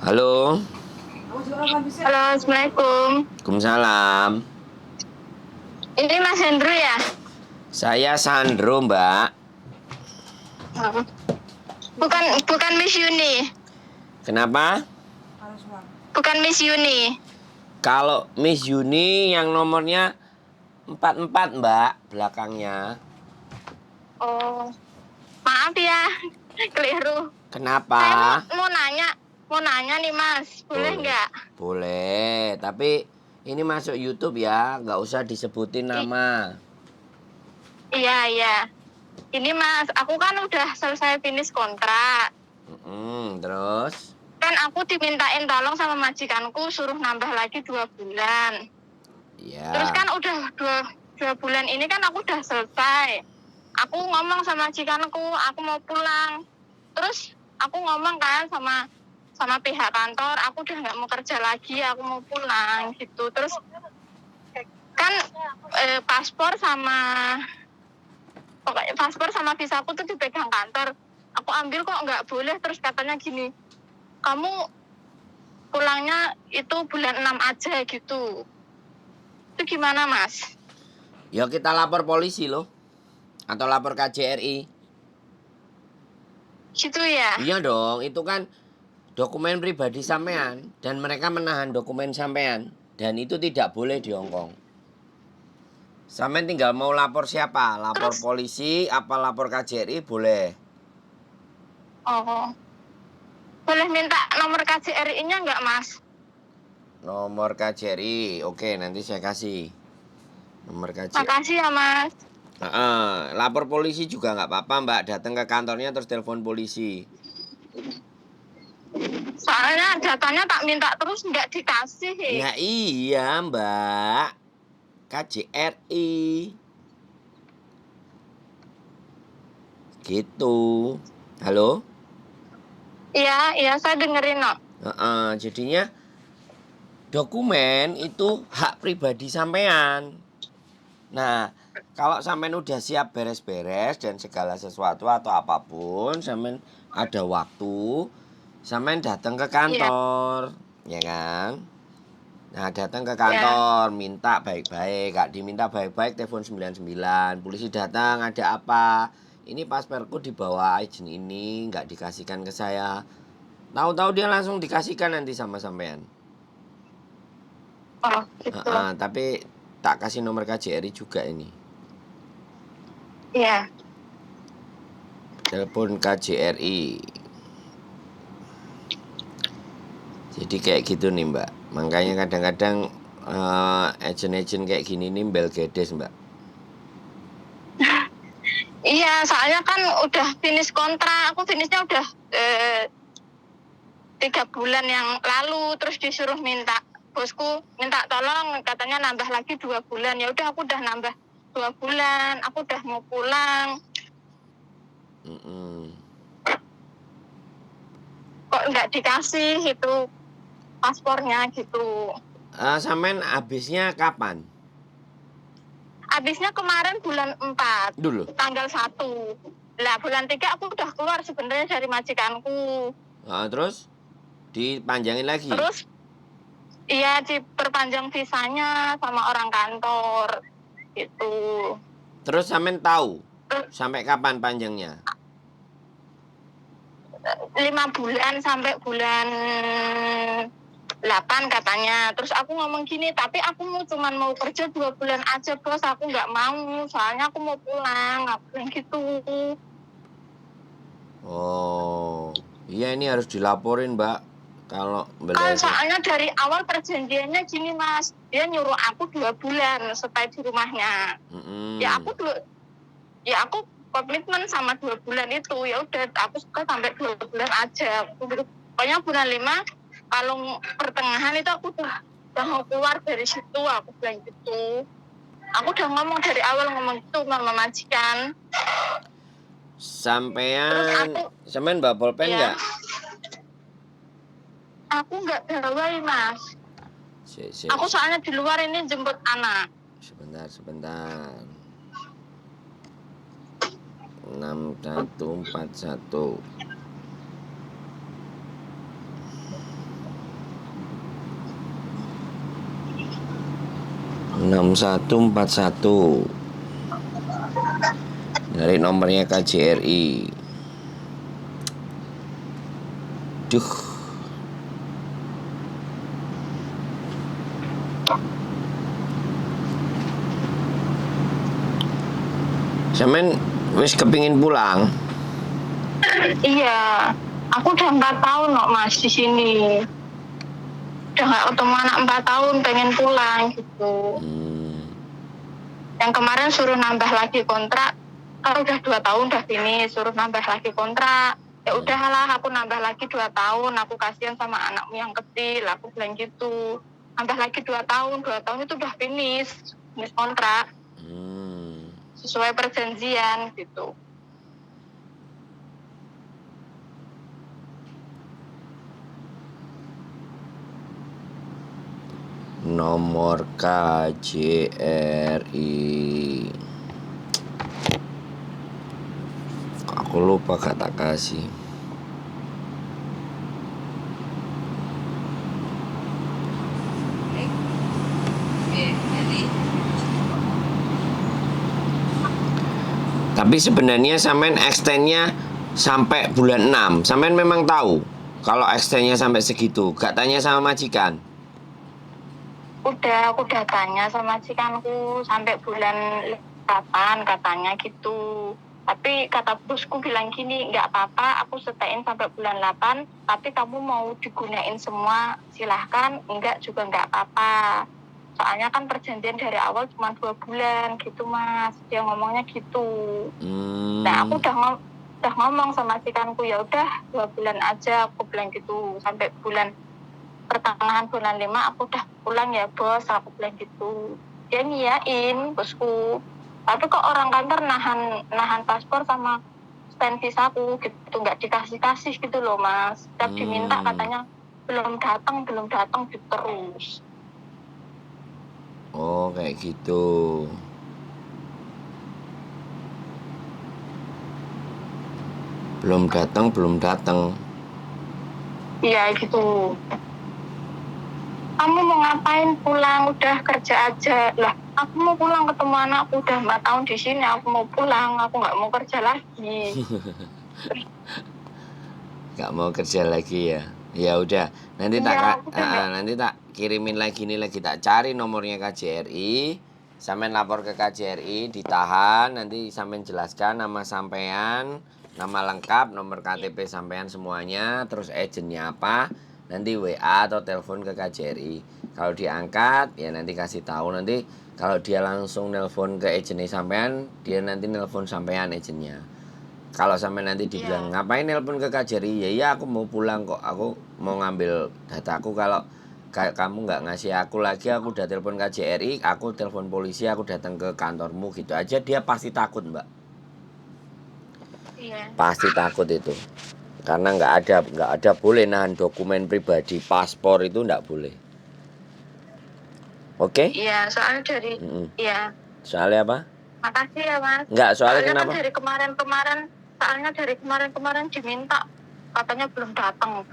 Halo. Halo, Assalamualaikum. Waalaikumsalam. Ini Mas Hendro ya? Saya Sandro, Mbak. Oh. Bukan bukan Miss Yuni. Kenapa? Bukan Miss Yuni. Kalau Miss Yuni yang nomornya 44, Mbak, belakangnya. Oh, maaf ya, keliru. Kenapa? Saya mau nanya nih Mas, boleh nggak? Boleh, tapi ini masuk YouTube ya, nggak usah disebutin nama. Iya. Ini Mas, aku kan udah selesai finish kontrak. Terus? Kan aku dimintain tolong sama majikanku suruh nambah lagi 2 bulan. Iya. Terus kan udah dua bulan ini kan aku udah selesai. Aku ngomong sama majikanku, aku mau pulang. Terus aku ngomong kan sama pihak kantor, aku udah nggak mau kerja lagi, aku mau pulang gitu. Terus kan paspor sama visaku tuh dipegang kantor. Aku ambil kok nggak boleh. Terus katanya gini, kamu pulangnya itu bulan 6 aja gitu. Itu gimana Mas? Ya kita lapor polisi loh. Atau lapor KJRI. Gitu ya? Iya dong, itu kan dokumen pribadi sampean dan mereka menahan dokumen sampean dan itu tidak boleh di Hongkong. Sampean tinggal mau lapor siapa? Lapor Terus polisi apa lapor KJRI boleh. oh, boleh minta nomor KJRI-nya nggak Mas? Nomor KJRI, oke nanti saya kasih. Nomor KJRI. Makasih ya Mas. Lapor polisi juga nggak apa-apa Mbak, datang ke kantornya terus telepon polisi. Soalnya datanya tak minta terus nggak dikasih. Nah iya Mbak, KJRI. Gitu. Halo? Iya, saya dengerin no. Jadinya dokumen itu hak pribadi sampean. Nah, kalau sampean udah siap beres-beres dan segala sesuatu atau apapun, sampean ada waktu, sampean datang ke Iya, kantor, ya kan? Nah, datang ke ya. kantor, minta baik-baik, gak diminta baik-baik, telepon 99, polisi datang, ada apa? Ini pasporku dibawa agent ini, nggak dikasihkan ke saya. Tahu-tahu dia langsung dikasihkan nanti sama sampean. Oh, gitu. Tapi tak kasih nomor KJRI juga ini. Iya. Telepon KJRI. Jadi kayak gitu nih Mbak. Makanya kadang-kadang agent-agent kayak gini nih belgedes Mbak. Iya, soalnya kan udah finish kontrak. Aku finishnya udah 3 bulan yang lalu. Terus disuruh bosku minta tolong, katanya nambah lagi 2 bulan. Ya udah, aku udah nambah 2 bulan. Aku udah mau pulang. Kok nggak dikasih itu paspornya gitu. Sampean habisnya kapan? Habisnya kemarin bulan 4, Dulu. tanggal 1. Lah bulan 3 aku udah keluar sebenarnya dari majikanku. Terus dipanjangin lagi? Terus iya, diperpanjang visanya sama orang kantor gitu. Terus sampean tahu sampai kapan panjangnya? 5 bulan sampai bulan 8 katanya. Terus aku ngomong gini, tapi aku cuman mau kerja 2 bulan aja bos, aku nggak mau, soalnya aku mau pulang. Aku bilang gitu. Oh, iya ini harus dilaporin Mbak. Kalau Kan beli. soalnya dari awal perjanjiannya gini Mas, dia nyuruh aku 2 bulan stay di rumahnya. Ya aku komitmen sama 2 bulan itu. Ya udah, aku suka sampai 2 bulan aja. Pokoknya bulan 5 kalau pertengahan itu aku udah mau keluar dari situ, aku bilang gitu. Aku udah ngomong dari awal, ngomong gitu sama majikan. Sampean bawa pulpen nggak? Aku nggak bawa Mas. Aku soalnya di luar ini jemput anak. Sebentar. 6141. 6141. Dari nomornya KJRI. Duh. Sampean wis kepingin pulang? Iya, aku udah 4 tahun kok Mas di sini. Udah nggak ketemu anak 4 tahun, pengen pulang gitu. Yang kemarin suruh nambah lagi kontrak, kalau udah 2 tahun udah finish, suruh nambah lagi kontrak. Ya udahlah, aku nambah lagi 2 tahun, aku kasihan sama anakmu yang kecil, aku bilang gitu. Nambah lagi 2 tahun itu udah finish kontrak. Sesuai perjanjian gitu. Nomor KJRI. Aku lupa gak tak kasih. Tapi sebenarnya sampean extendnya sampai bulan 6. Sampean memang tahu kalau extendnya sampai segitu. Gak tanya sama majikan? Udah, aku udah tanya sama majikanku sampai bulan 8 katanya gitu. Tapi kata bosku bilang gini, nggak apa-apa, aku setain sampai bulan 8, tapi kamu mau digunain semua, silahkan, enggak juga nggak apa-apa. Soalnya kan perjanjian dari awal cuma 2 bulan gitu Mas, dia ngomongnya gitu. Nah aku udah ngomong sama majikanku, ya udah 2 bulan aja, aku bilang gitu, sampai pertengahan bulan 5 aku udah pulang ya bos, aku bilang gitu. Dia ngiyain bosku, tapi kok orang kantor nahan paspor sama stand visaku gitu, nggak dikasih gitu loh Mas. Setiap diminta katanya belum datang gitu terus. Oh kayak gitu. Belum datang. Iya gitu. Kamu mau ngapain pulang, udah kerja aja lah. Aku mau pulang ketemu anakku, udah 4 tahun di sini, aku mau pulang, aku nggak mau kerja lagi. Gak mau kerja lagi ya? Ya udah, nanti nanti tak kirimin lagi nih, lagi tak cari nomornya KJRI. Sampean lapor ke KJRI, ditahan, nanti sampean jelaskan nama sampean, nama lengkap, nomor KTP sampean semuanya, terus agennya apa. Nanti WA atau telepon ke KJRI. Kalau diangkat ya nanti kasih tahu. Nanti kalau dia langsung nelpon ke agennya sampean, dia nanti nelpon sampean agennya. Kalau sampai nanti dibilang ngapain nelpon ke KJRI, ya aku mau pulang kok, aku mau ngambil dataku. Kalau kamu nggak ngasih aku lagi, aku udah telepon KJRI, aku telepon polisi, aku datang ke kantormu gitu aja, dia pasti takut Mbak. Iya. Pasti takut itu, karena nggak ada boleh nahan dokumen pribadi, paspor itu nggak boleh. Oke? Iya, soalnya dari iya. Soalnya apa? Makasih ya Mas. Nggak, soalnya kenapa? Kan dari kemarin diminta katanya belum datang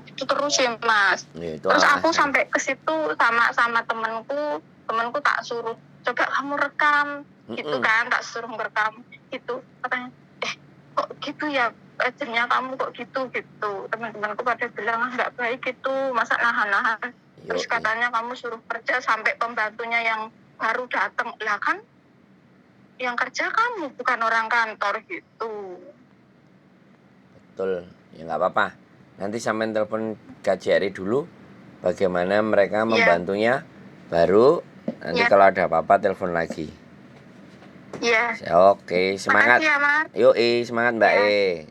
itu terus ya Mas. Terus aku sampai ke situ sama temanku tak suruh coba kamu rekam gitu kan, tak suruh ngerekam gitu. Katanya kok gitu ya, agennya kamu kok gitu. Teman-temanku pada bilang nggak baik gitu, masa nahan-nahan. Terus katanya kamu suruh kerja sampai pembantunya yang baru datang. Lah kan yang kerja kamu, bukan orang kantor gitu. Betul, ya nggak apa-apa. Nanti sampean telepon KJRI dulu, bagaimana mereka membantunya. Baru nanti kalau ada apa-apa telepon lagi. Iya. Oke, semangat. Makasih ya, Mas. Yoi, semangat Mbak E.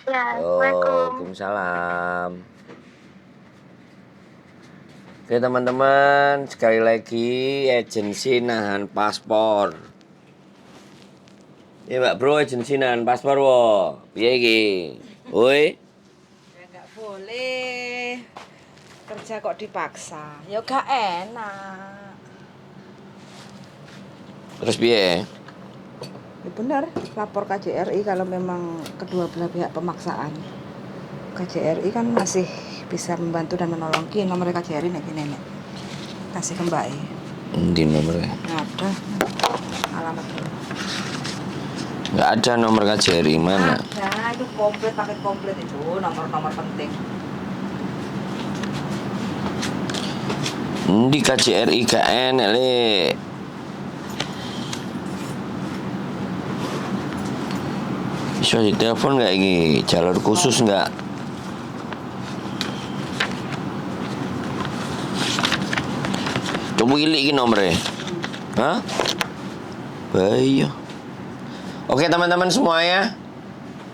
Ya, Assalamualaikum. Waalaikumsalam. Oke teman-teman, sekali lagi agensi nahan paspor. Ya Mbak Bro, agensi nahan paspor wo. Piye iki? Woi. Ya nggak boleh. Kerja kok dipaksa. Ya gak enak. Terus piye? Ya benar, lapor KJRI kalau memang kedua belah pihak pemaksaan. KJRI kan masih bisa membantu dan menolong. Ki nomor KJRI nek nenek. Kasih ke Mbak E. Di nomornya. Ada. Alamat dulu. Nggak ada nomor KJRI mana? Ada, itu komplit, paket komplit itu, nomor-nomor penting. Di KJRI KN le. Bisa ditelepon nggak ini? Jalur khusus nggak? Coba ilik ini nomornya. Hah? Bayo. Oke teman-teman semuanya,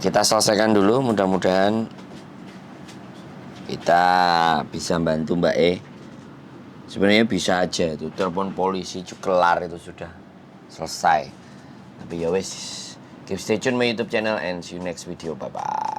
kita selesaikan dulu. Mudah-mudahan kita bisa bantu Mbak E. Sebenarnya bisa aja itu telepon polisi kelar itu sudah selesai. Tapi ya wes, keep stay tune my YouTube channel and see you next video. Bye bye.